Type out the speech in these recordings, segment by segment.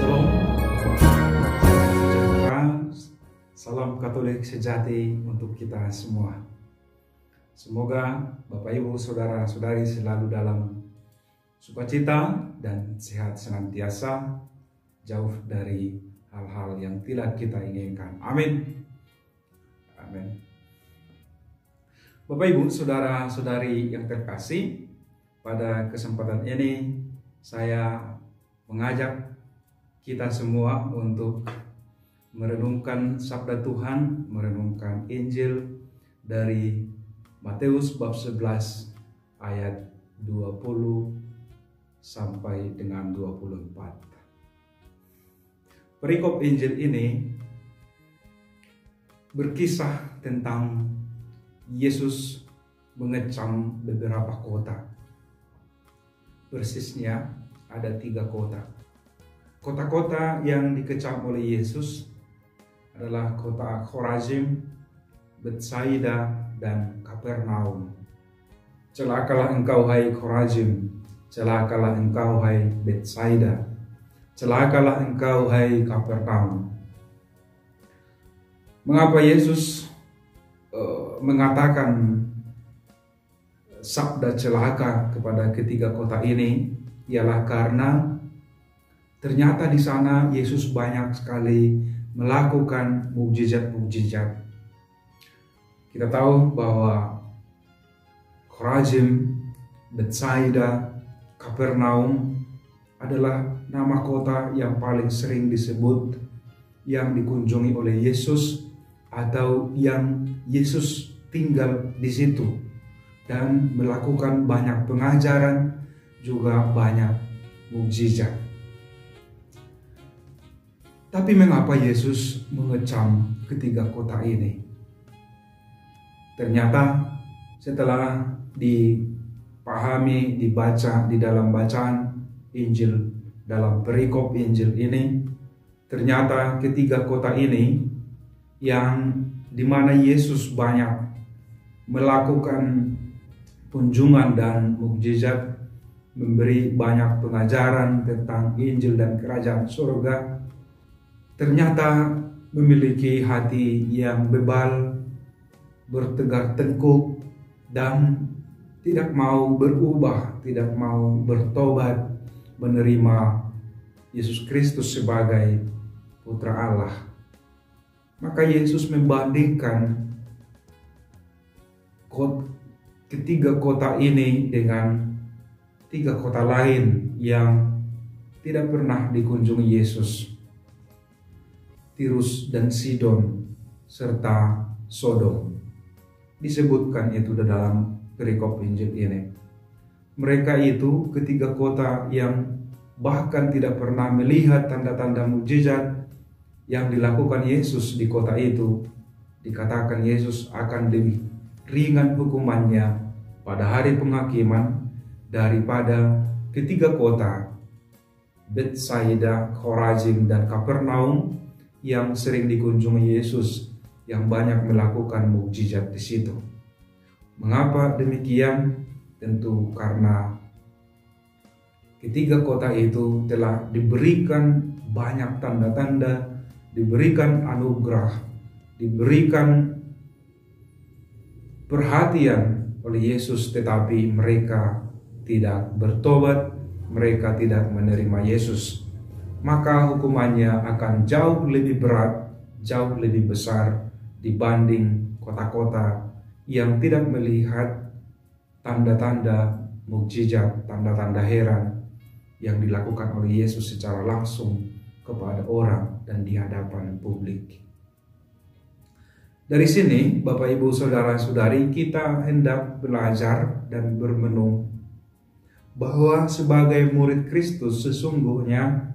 Shalom, salam sejahtera, salam Katolik sejati untuk kita semua. Semoga Bapak Ibu Saudara-saudari selalu dalam sukacita dan sehat senantiasa, jauh dari hal-hal yang tidak kita inginkan. Amin. Amin. Bapak Ibu Saudara-saudari yang terkasih, pada kesempatan ini saya mengajak kita semua untuk merenungkan sabda Tuhan, merenungkan Injil dari Matius bab 11 ayat 20 sampai dengan 24. Perikop Injil ini berkisah tentang Yesus mengecam beberapa kota. Persisnya ada 3 kota. Kota-kota yang dikecam oleh Yesus adalah kota Khorazim, Betsaida, dan Kapernaum. Celakalah engkau hai Khorazim, celakalah engkau hai Betsaida, celakalah engkau hai Kapernaum. Mengapa Yesus mengatakan sabda celaka kepada ketiga kota ini? Ialah karena ternyata di sana Yesus banyak sekali melakukan mukjizat-mukjizat. Kita tahu bahwa Khorazim, Betsaida, Kapernaum adalah nama kota yang paling sering disebut, yang dikunjungi oleh Yesus, atau yang Yesus tinggal di situ dan melakukan banyak pengajaran, juga banyak mukjizat. Tapi mengapa Yesus mengecam ketiga kota ini? Ternyata setelah dipahami, dibaca di dalam bacaan Injil, dalam perikop Injil ini, ternyata ketiga kota ini yang dimana Yesus banyak melakukan kunjungan dan mukjizat, memberi banyak pengajaran tentang Injil dan kerajaan surga, ternyata memiliki hati yang bebal, bertegak tengkuk, dan tidak mau berubah, tidak mau bertobat, menerima Yesus Kristus sebagai Putra Allah. Maka Yesus membandingkan ketiga kota ini dengan 3 kota lain yang tidak pernah dikunjungi Yesus, Tirus dan Sidon serta Sodom. Disebutkan itu dalam perikop Injil ini. Mereka itu ketiga kota yang bahkan tidak pernah melihat tanda-tanda mukjizat yang dilakukan Yesus di kota itu. Dikatakan Yesus akan lebih ringan hukumannya pada hari penghakiman daripada ketiga kota Betsaida, Khorazim, dan Kapernaum yang sering dikunjungi Yesus, yang banyak melakukan mukjizat di situ. Mengapa demikian? Tentu karena ketiga kota itu telah diberikan banyak tanda-tanda, diberikan anugerah, diberikan perhatian oleh Yesus, tetapi mereka tidak bertobat, mereka tidak menerima Yesus. Maka hukumannya akan jauh lebih berat, jauh lebih besar dibanding kota-kota yang tidak melihat tanda-tanda mukjizat, tanda-tanda heran yang dilakukan oleh Yesus secara langsung kepada orang dan di hadapan publik. Dari sini, Bapak Ibu Saudara-saudari, kita hendak belajar dan bermenung bahwa sebagai murid Kristus sesungguhnya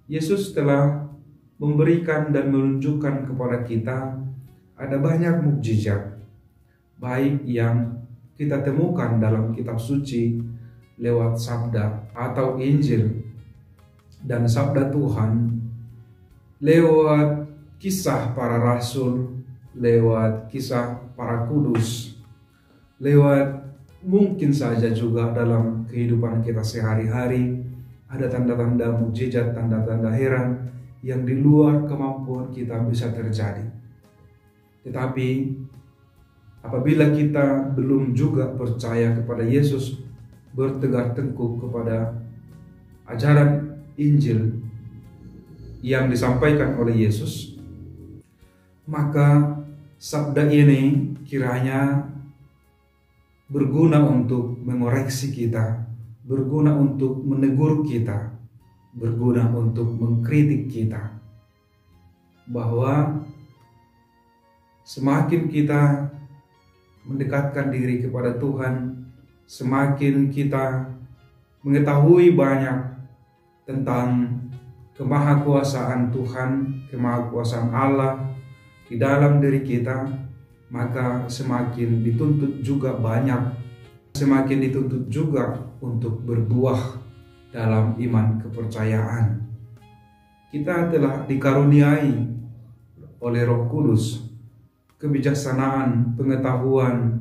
Yesus telah memberikan dan menunjukkan kepada kita ada banyak mukjizat, baik yang kita temukan dalam kitab suci lewat sabda atau Injil, dan sabda Tuhan lewat kisah para rasul, lewat kisah para kudus, lewat mungkin saja juga dalam kehidupan kita sehari-hari ada tanda-tanda mukjizat, tanda-tanda heran yang di luar kemampuan kita bisa terjadi. Tetapi apabila kita belum juga percaya kepada Yesus, bertegar tengkuk kepada ajaran Injil yang disampaikan oleh Yesus, maka sabda ini kiranya berguna untuk mengoreksi kita, berguna untuk menegur kita, berguna untuk mengkritik kita, bahwa semakin kita mendekatkan diri kepada Tuhan, semakin kita mengetahui banyak tentang kemahakuasaan Tuhan, kemahakuasaan Allah di dalam diri kita, maka semakin dituntut juga banyak, semakin dituntut juga untuk berbuah dalam iman kepercayaan. Kita telah dikaruniai oleh Roh Kudus kebijaksanaan, pengetahuan,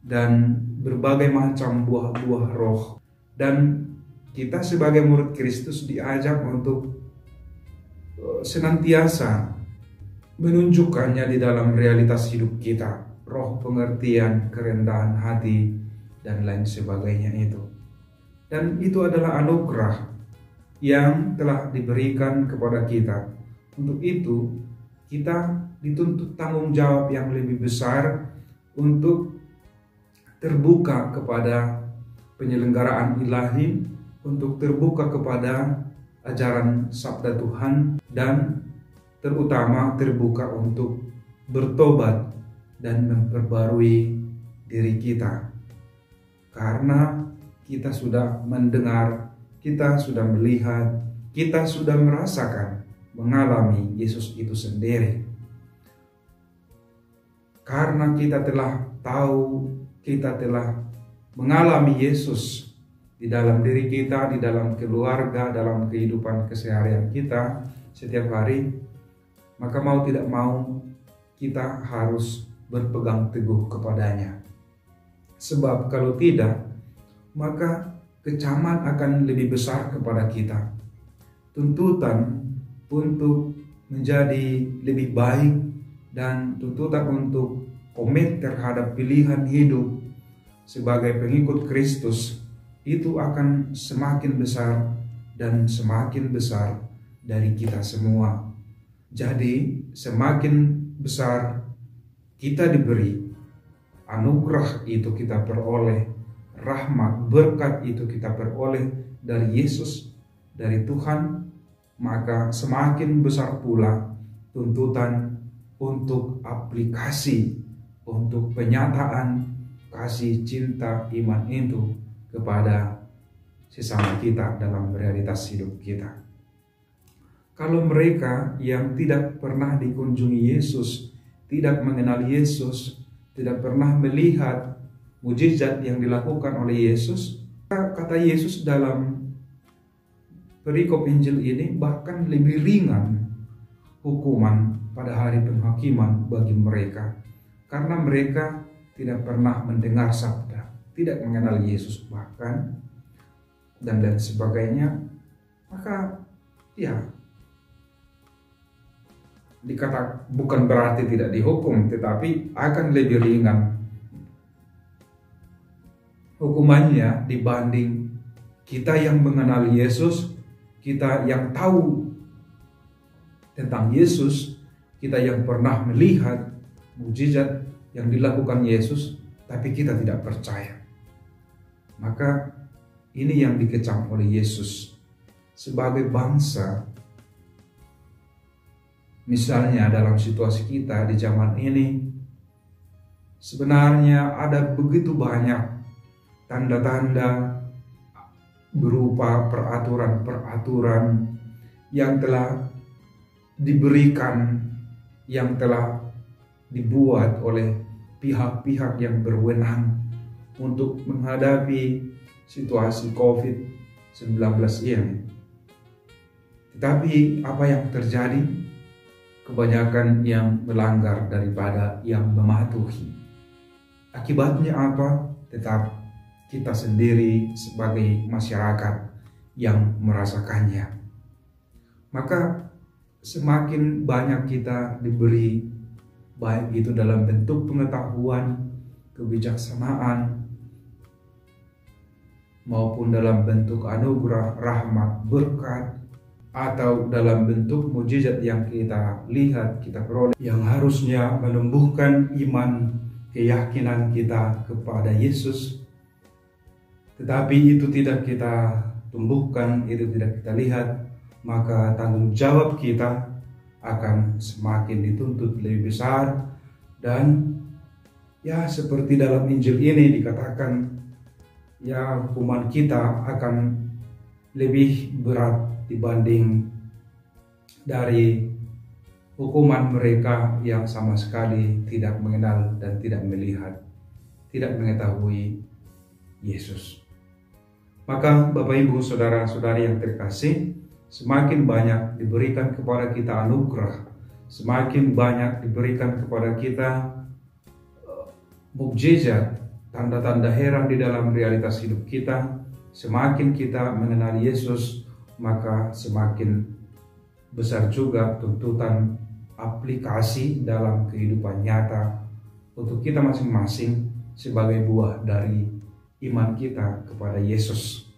dan berbagai macam buah-buah roh. Dan kita sebagai murid Kristus diajak untuk senantiasa menunjukkannya di dalam realitas hidup kita. Roh pengertian, kerendahan hati, dan lain sebagainya itu. Dan itu adalah anugerah yang telah diberikan kepada kita. Untuk itu, kita dituntut tanggung jawab yang lebih besar untuk terbuka kepada penyelenggaraan ilahi, untuk terbuka kepada ajaran sabda Tuhan, dan terutama terbuka untuk bertobat dan memperbarui diri kita. Karena kita sudah mendengar, kita sudah melihat, kita sudah merasakan, mengalami Yesus itu sendiri. Karena kita telah tahu, kita telah mengalami Yesus di dalam diri kita, di dalam keluarga, dalam kehidupan keseharian kita setiap hari, maka mau tidak mau kita harus berpegang teguh kepadanya. Sebab kalau tidak, maka kecaman akan lebih besar kepada kita. Tuntutan untuk menjadi lebih baik dan tuntutan untuk komit terhadap pilihan hidup sebagai pengikut Kristus itu akan semakin besar dan semakin besar dari kita semua. Jadi semakin besar kita diberi, anugerah itu kita peroleh, rahmat, berkat itu kita peroleh dari Yesus, dari Tuhan, maka semakin besar pula tuntutan untuk aplikasi, untuk penyataan kasih, cinta, iman itu kepada sesama kita dalam realitas hidup kita. Kalau mereka yang tidak pernah dikunjungi Yesus, tidak mengenal Yesus, tidak pernah melihat mujizat yang dilakukan oleh Yesus, kata Yesus dalam perikop Injil ini bahkan lebih ringan hukuman pada hari penghakiman bagi mereka, karena mereka tidak pernah mendengar sabda, tidak mengenal Yesus bahkan, dan lain sebagainya. Maka ya, dikata bukan berarti tidak dihukum, tetapi akan lebih ringan hukumannya dibanding kita yang mengenal Yesus, kita yang tahu tentang Yesus, kita yang pernah melihat mujizat yang dilakukan Yesus, tapi kita tidak percaya. Maka ini yang dikecam oleh Yesus sebagai bangsa. Misalnya dalam situasi kita di zaman ini, sebenarnya ada begitu banyak tanda-tanda berupa peraturan-peraturan yang telah diberikan, yang telah dibuat oleh pihak-pihak yang berwenang untuk menghadapi situasi COVID-19 ini. Tetapi apa yang terjadi? Kebanyakan yang melanggar daripada yang mematuhi. Akibatnya apa? Tetap kita sendiri sebagai masyarakat yang merasakannya. Maka semakin banyak kita diberi, baik itu dalam bentuk pengetahuan, kebijaksanaan, maupun dalam bentuk anugerah, rahmat, berkat, atau dalam bentuk mujizat yang kita lihat, kita peroleh, yang harusnya menumbuhkan iman, keyakinan kita kepada Yesus, tetapi itu tidak kita tumbuhkan, itu tidak kita lihat, maka tanggung jawab kita akan semakin dituntut lebih besar. Dan ya, seperti dalam Injil ini dikatakan, ya, hukuman kita akan lebih berat dibanding dari hukuman mereka yang sama sekali tidak mengenal dan tidak melihat, tidak mengetahui Yesus. Maka Bapak Ibu Saudara-saudari yang terkasih, semakin banyak diberikan kepada kita anugerah, semakin banyak diberikan kepada kita mukjizat, tanda-tanda heran di dalam realitas hidup kita, semakin kita mengenal Yesus, maka semakin besar juga tuntutan aplikasi dalam kehidupan nyata untuk kita masing-masing sebagai buah dari iman kita kepada Yesus.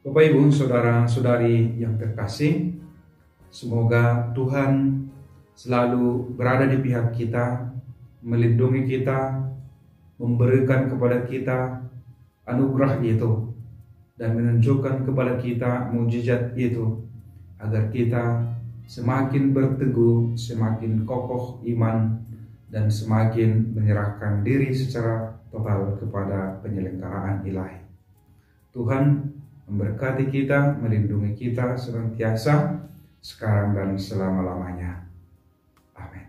Bapak Ibu Saudara-saudari yang terkasih, semoga Tuhan selalu berada di pihak kita, melindungi kita, memberikan kepada kita anugerah itu, dan menunjukkan kepada kita mujizat itu, agar kita semakin berteguh, semakin kokoh iman, dan semakin menyerahkan diri secara total kepada penyelenggaraan ilahi. Tuhan memberkati kita, melindungi kita senantiasa, sekarang dan selama-lamanya. Amin.